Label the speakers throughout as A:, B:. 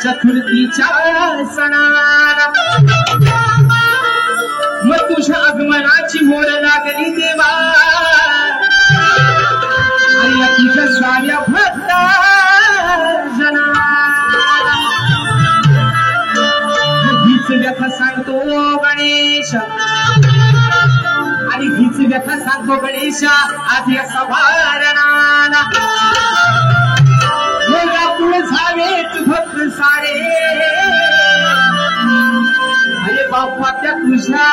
A: चतुर्थीच्या सणाला मग तुझ्या आगमनाची मोर लागली देवा आणि या तुझ्या साऱ्या भक्ता हीच व्यथा सांगतो गणेश आणि हीच व्यथा सांगतो गणेश आज या सभारणाला पुढे झावेत भक्त सारे अरे बाप्पा त्या तुझ्या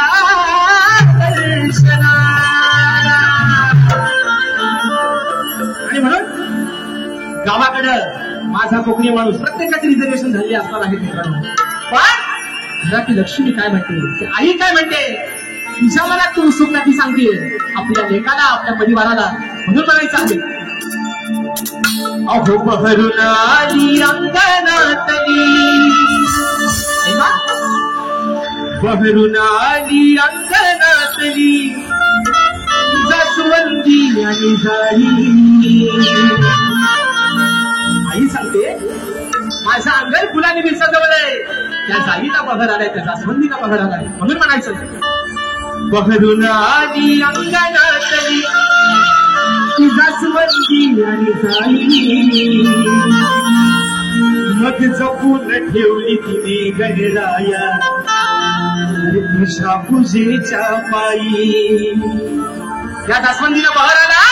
A: दर्शनाला आणि म्हणून गावाकडं माझा कोकणी माणूस प्रत्येकाची रिझर्वेशन झाली असणार आहे मित्रांनो पण घराची लक्ष्मी काय म्हणते आई काय म्हणते तुझ्या मनात तू उत्सुकता सांगते आपल्या लेकाला आपल्या परिवाराला म्हणून म्हणायचं आहे अहो बहरून आली अंगणातली बहरून आली अंगणातली जास्वंदी आणि झाली आई सांगते माझं अंगण फुलाने विसरवलंय त्या जाईला बहर आलाय त्या जास्वंदीला बहर आलाय म्हणून म्हणायचं बहरून आली अंगणातली जास्वंदी आणि झाली मग जपून ठेवली तिने गणराया तुझ्या पूजेच्या पायी त्या जास्वंदीला बहर आला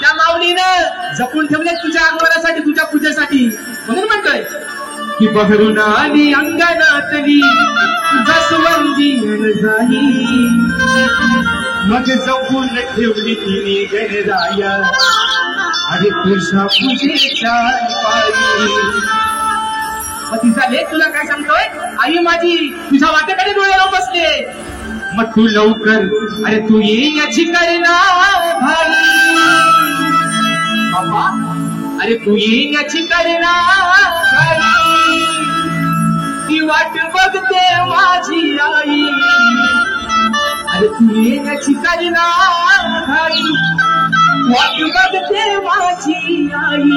A: त्या माऊलीनं जपून ठेवले तुझ्या आगमनासाठी तुझ्या पूजेसाठी म्हणून म्हणतोय की बहरून आली अंगणातली जास्वंदी आणि झाली मग जपून ठेवली तिने गणराया अरे तुझ्या पूजेच्या पायी मग तिचा लेख तुला काय सांगतोय आई माझी तुझ्या वाटेकडे डोळ्याला बसले मग तू लवकर अरे तू येण्याची करेना भाई बाबा अरे तू येण्याची करेना भाई ती वाट बघते माझी आई अरे तू येण्याची करेना भाई वाट बघते माझी आई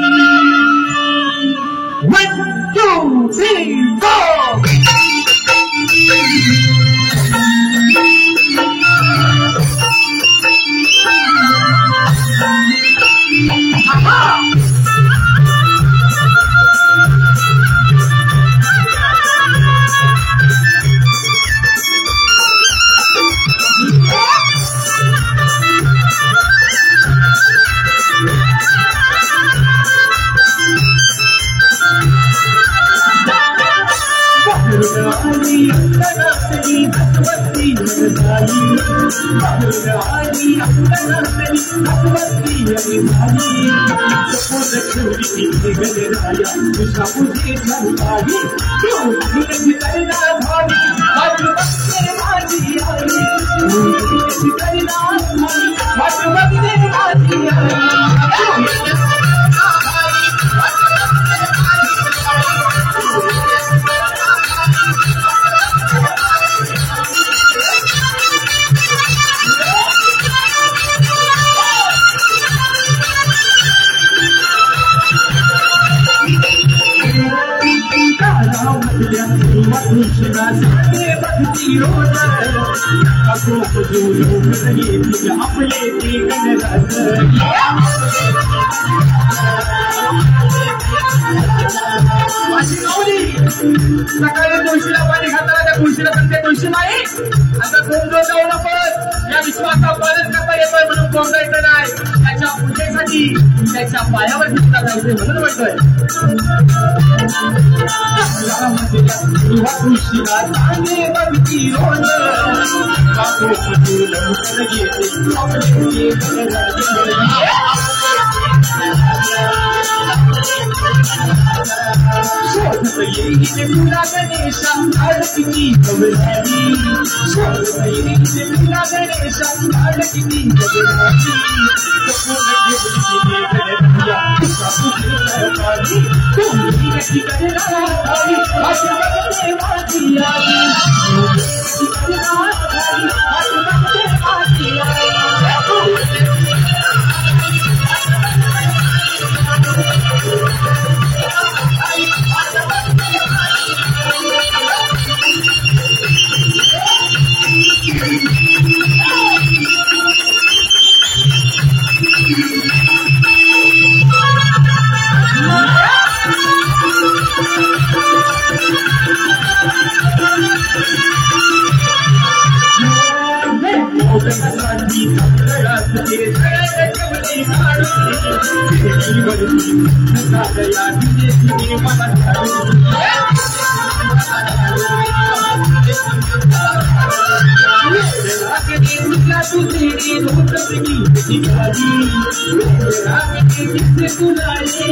A: 1, 2, 3, 4 सकाळी तुळशीला पाणी घातला त्या तुळशीला सांगते तुळशी नाही आता कोंबडो जाऊ नकोस या विश्वासा पालन करता येतोय म्हणून कोंबडायचं नाही त्याच्या पूजेसाठी त्याच्या पायावर दिसता जायचे म्हणून म्हणतोय तुळशीला सांगे बघती रोज तुला गणेशा किती घबराली तुला गणेशा किती घबराली ती साखरात ते सगळ्यात ठेवली काढून वरती सागया तिने मला छाडून तुझे रोटकी निघाली किसे तुलाले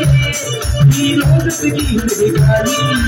A: ही रोटकी निघाली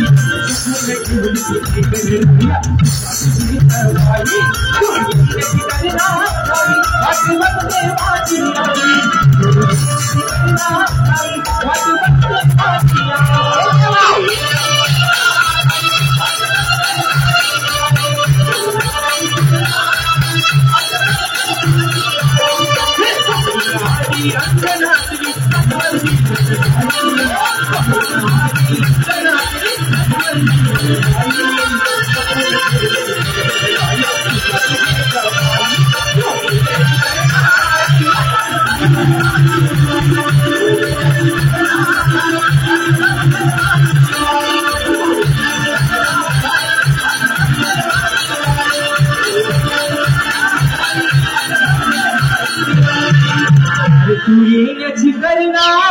A: तू येण्याची करणार